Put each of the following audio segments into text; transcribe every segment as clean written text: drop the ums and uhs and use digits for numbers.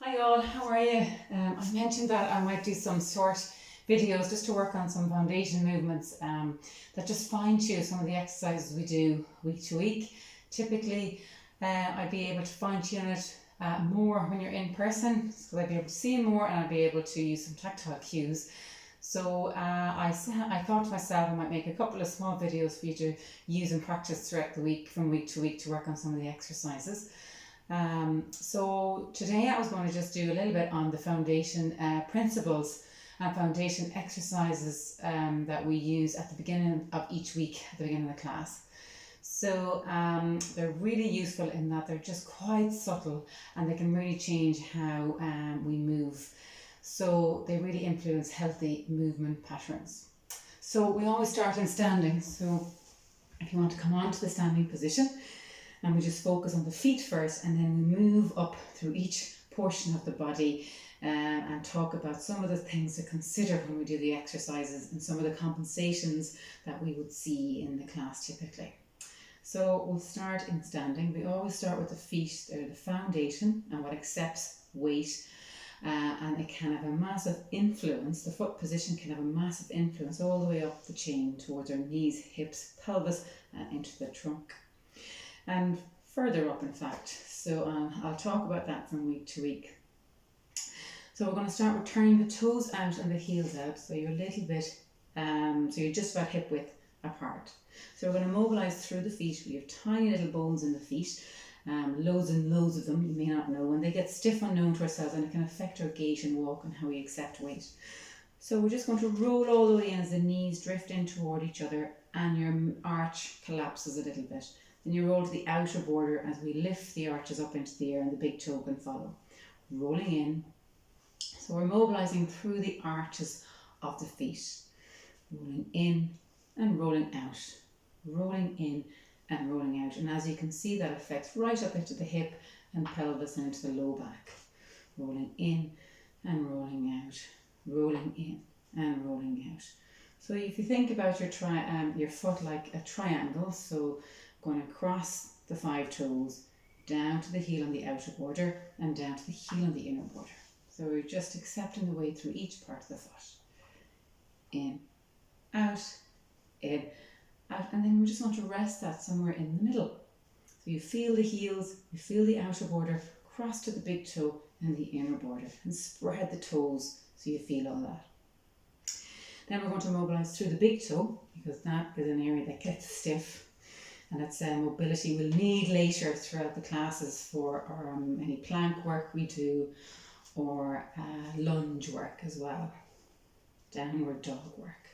Hi all, how are you? I mentioned that I might do some short videos just to work on some foundation movements that just fine tune some of the exercises we do week to week. Typically, I'd be able to fine tune it more when you're in person, so I'd be able to see more and I'd be able to use some tactile cues. So I thought to myself I might make a couple of small videos for you to use and practice throughout the week, from week to week, to work on some of the exercises. So today I was going to just do a little bit on the foundation principles and foundation exercises that we use at the beginning of each week, at the beginning of the class. So they're really useful in that they're just quite subtle and they can really change how we move. So they really influence healthy movement patterns. So we always start in standing. So if you want to come on to the standing position, and we just focus on the feet first, and then we move up through each portion of the body and talk about some of the things to consider when we do the exercises and some of the compensations that we would see in the class typically. So we'll start in standing. We always start with the feet. They're the foundation and what accepts weight. And it can have a massive influence, the foot position can have a massive influence all the way up the chain towards our knees, hips, pelvis, and into the trunk. And further up, in fact. So I'll talk about that from week to week. So we're going to start with turning the toes out and the heels out. So you're a little bit, so you're just about hip width apart. So we're going to mobilise through the feet. We have tiny little bones in the feet. Loads and loads of them, you may not know, and they get stiff unknown to ourselves, and it can affect our gait and walk and how we accept weight. So we're just going to roll all the way in as the knees drift in toward each other and your arch collapses a little bit. Then you roll to the outer border as we lift the arches up into the air and the big toe can follow. Rolling in. So we're mobilising through the arches of the feet. Rolling in and rolling out. Rolling in and rolling out, and as you can see, that affects right up into the hip and pelvis and into the low back. Rolling in and rolling out, rolling in and rolling out. So if you think about your foot like a triangle, so going across the 5 toes, down to the heel on the outer border and down to the heel on the inner border. So we're just accepting the way through each part of the foot. In, out, in, out, and then we just want to rest that somewhere in the middle. So you feel the heels, you feel the outer border, cross to the big toe and the inner border, and spread the toes so you feel all that. Then we're going to mobilise through the big toe, because that is an area that gets stiff, and it's mobility we'll need later throughout the classes for any plank work we do, or lunge work as well, downward dog work.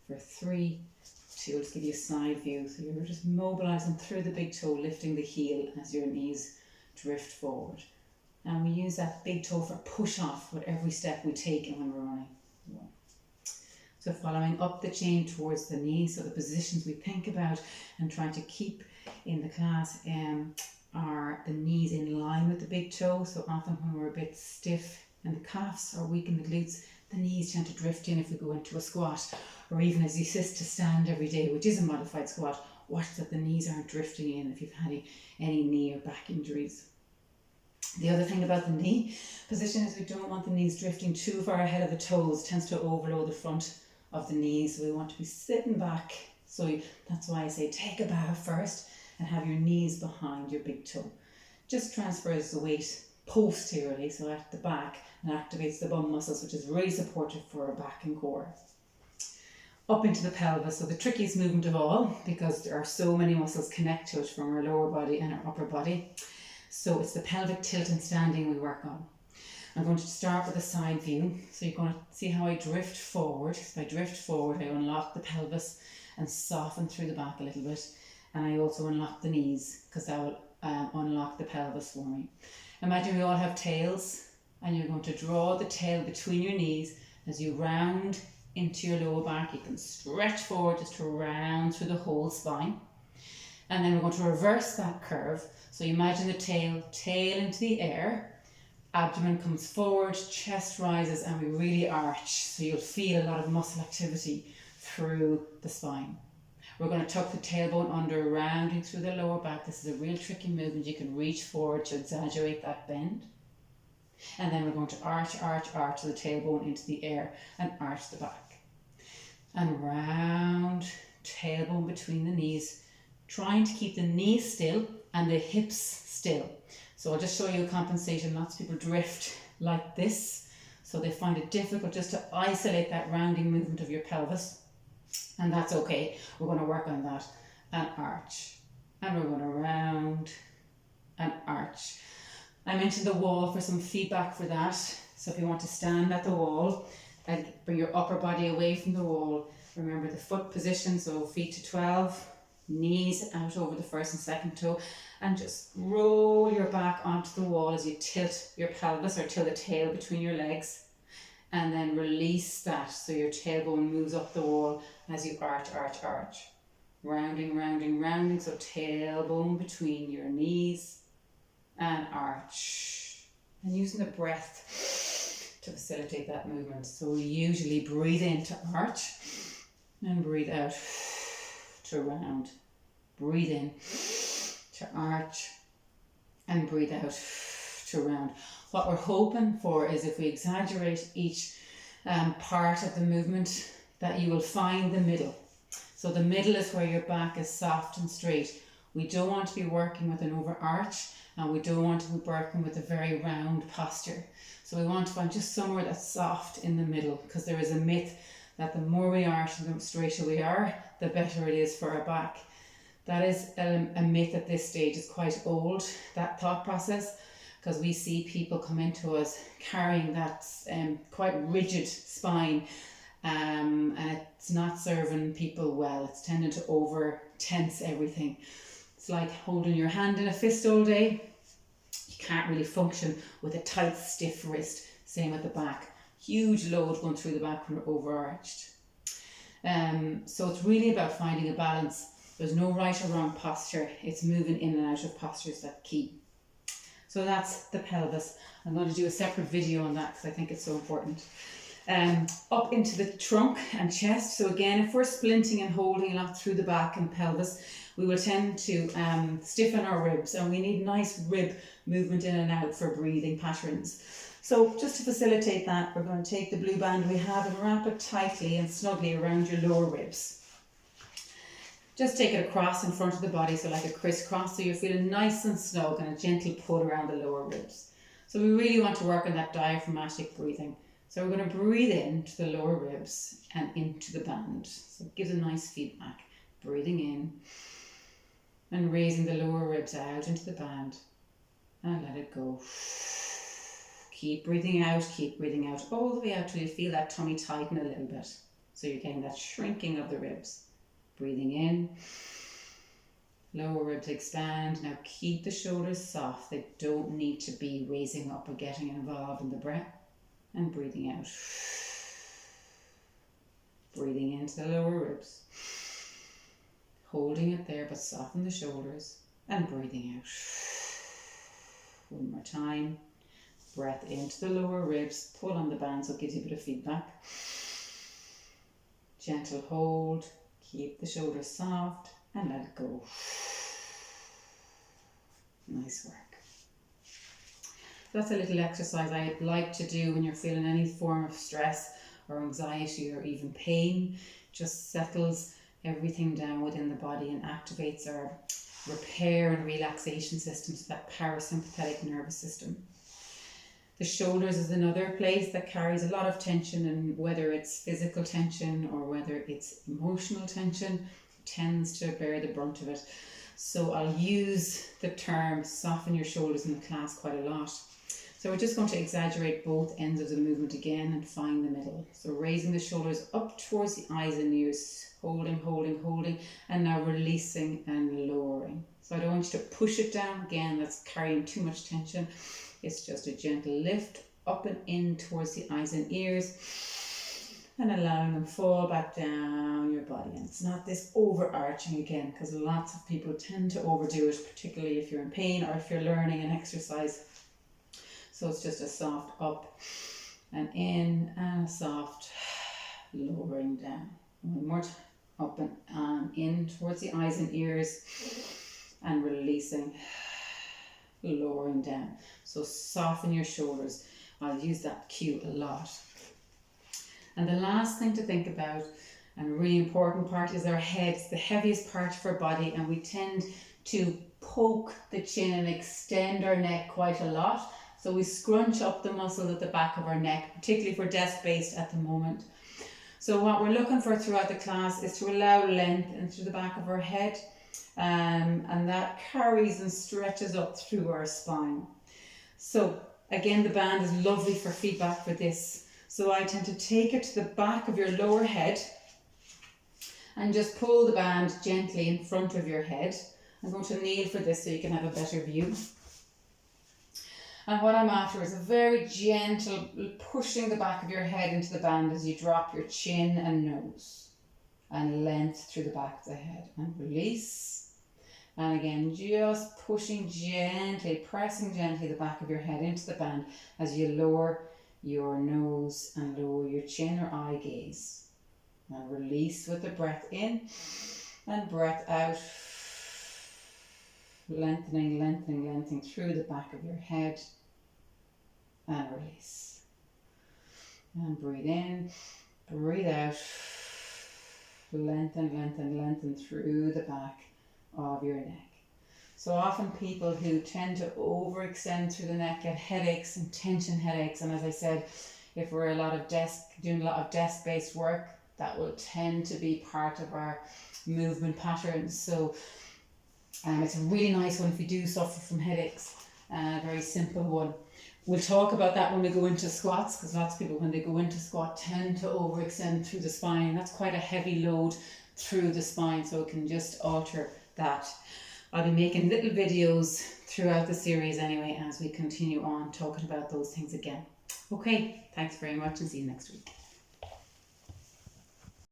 For 3, 2, I'll just give you a side view. So you're just mobilising through the big toe, lifting the heel as your knees drift forward. And we use that big toe for push off with every step we take and when we're running. 1. So following up the chain towards the knees, so the positions we think about and trying to keep in the class are the knees in line with the big toe. So often when we're a bit stiff and the calves are weak in the glutes, the knees tend to drift in if we go into a squat, or even as you sit to stand every day, which is a modified squat. Watch that the knees aren't drifting in if you've had any knee or back injuries. The other thing about the knee position is we don't want the knees drifting too far ahead of the toes. It tends to overload the front of the knees. So we want to be sitting back. So that's why I say take a bow first and have your knees behind your big toe. Just transfers the weight posteriorly, so at the back, and activates the bum muscles, which is really supportive for our back and core. Up into the pelvis, so the trickiest movement of all, because there are so many muscles connect to it from our lower body and our upper body. So it's the pelvic tilt and standing we work on. I'm going to start with a side view. So you're going to see how I drift forward. If I drift forward, I unlock the pelvis and soften through the back a little bit. And I also unlock the knees, because that will unlock the pelvis for me. Imagine we all have tails, and you're going to draw the tail between your knees as you round into your lower back. You can stretch forward just to round through the whole spine. And then we're going to reverse that curve. So you imagine the tail into the air, abdomen comes forward, chest rises, and we really arch. So you'll feel a lot of muscle activity through the spine. We're going to tuck the tailbone under, rounding through the lower back. This is a real tricky movement. You can reach forward to exaggerate that bend. And then we're going to arch, arch, arch the tailbone into the air and arch the back. And round, tailbone between the knees, trying to keep the knees still and the hips still. So I'll just show you a compensation. Lots of people drift like this, so they find it difficult just to isolate that rounding movement of your pelvis, and that's okay. We're going to work on that. And arch, and we're going to round and arch. I mentioned the wall for some feedback for that. So if you want to stand at the wall and bring your upper body away from the wall, remember the foot position, so feet to 12, knees out over the first and second toe, and just roll your back onto the wall as you tilt your pelvis or tilt the tail between your legs, and then release that so your tailbone moves up the wall as you arch, arch, arch. Rounding, rounding, rounding, so tailbone between your knees and arch. And using the breath to facilitate that movement. So we usually breathe in to arch and breathe out to round. Breathe in to arch and breathe out to round. What we're hoping for is if we exaggerate each part of the movement, that you will find the middle. So the middle is where your back is soft and straight. We don't want to be working with an overarch, and we don't want to be working with a very round posture. So we want to find just somewhere that's soft in the middle, because there is a myth that the more we arch and the straighter we are, the better it is for our back. That is a myth at this stage. It's quite old, that thought process, because we see people come into us carrying that quite rigid spine, and it's not serving people well. It's tending to over tense everything. It's like holding your hand in a fist all day. You can't really function with a tight, stiff wrist. Same at the back. Huge load going through the back when we're overarched. So it's really about finding a balance. There's no right or wrong posture. It's moving in and out of postures that's key. So that's the pelvis. I'm going to do a separate video on that because I think it's so important. Up into the trunk and chest. So again, if we're splinting and holding a lot through the back and pelvis, we will tend to stiffen our ribs, and we need nice rib movement in and out for breathing patterns. So just to facilitate that, we're going to take the blue band we have and wrap it tightly and snugly around your lower ribs. Just take it across in front of the body, so like a crisscross, so you're feeling nice and snug, and a gentle pull around the lower ribs. So we really want to work on that diaphragmatic breathing. So we're going to breathe into the lower ribs and into the band. So it gives a nice feedback. Breathing in and raising the lower ribs out into the band, and let it go. Keep breathing out all the way out till you feel that tummy tighten a little bit. So you're getting that shrinking of the ribs. Breathing in, lower ribs expand. Now keep the shoulders soft. They don't need to be raising up or getting involved in the breath. And breathing out. Breathing into the lower ribs. Holding it there, but soften the shoulders. And breathing out. One more time. Breath into the lower ribs. Pull on the band so it gives you a bit of feedback. Gentle hold. Keep the shoulders soft and let it go. Nice work. That's a little exercise I like to do when you're feeling any form of stress or anxiety or even pain. Just settles everything down within the body and activates our repair and relaxation systems, that parasympathetic nervous system. The shoulders is another place that carries a lot of tension, and whether it's physical tension or whether it's emotional tension, tends to bear the brunt of it. So I'll use the term soften your shoulders in the class quite a lot. So we're just going to exaggerate both ends of the movement again and find the middle. So raising the shoulders up towards the eyes and ears, holding, and now releasing and lowering. So I don't want you to push it down again, that's carrying too much tension. It's just a gentle lift up and in towards the eyes and ears, and allowing them fall back down your body. And it's not this overarching again, because lots of people tend to overdo it, particularly if you're in pain or if you're learning an exercise. So it's just a soft up and in, and a soft lowering down. One more time, up and in towards the eyes and ears, and releasing lowering down. So soften your shoulders. I'll use that cue a lot. And the last thing to think about, and a really important part, is our head. It's the heaviest part of our body, and we tend to poke the chin and extend our neck quite a lot. So we scrunch up the muscles at the back of our neck, particularly if we're desk-based at the moment. So what we're looking for throughout the class is to allow length into the back of our head, and that carries and stretches up through our spine. So again, the band is lovely for feedback for this. So I tend to take it to the back of your lower head and just pull the band gently in front of your head. I'm going to kneel for this so you can have a better view. And what I'm after is a very gentle pushing the back of your head into the band as you drop your chin and nose, and length through the back of the head, and release. And again, just pushing gently, pressing gently the back of your head into the band as you lower your nose and lower your chin or eye gaze. And release with the breath in and breath out. Lengthening, lengthening, lengthening through the back of your head, and release. And breathe in, breathe out. Lengthen, lengthen, lengthen through the back of your neck. So often people who tend to overextend through the neck get headaches and tension headaches. And as I said, if we're doing a lot of desk-based work, that will tend to be part of our movement patterns. So it's a really nice one if you do suffer from headaches, a very simple one. We'll talk about that when we go into squats, because lots of people when they go into squat tend to overextend through the spine. That's quite a heavy load through the spine, so it can just alter that. I'll be making little videos throughout the series anyway as we continue on talking about those things again. Okay, thanks very much and see you next week.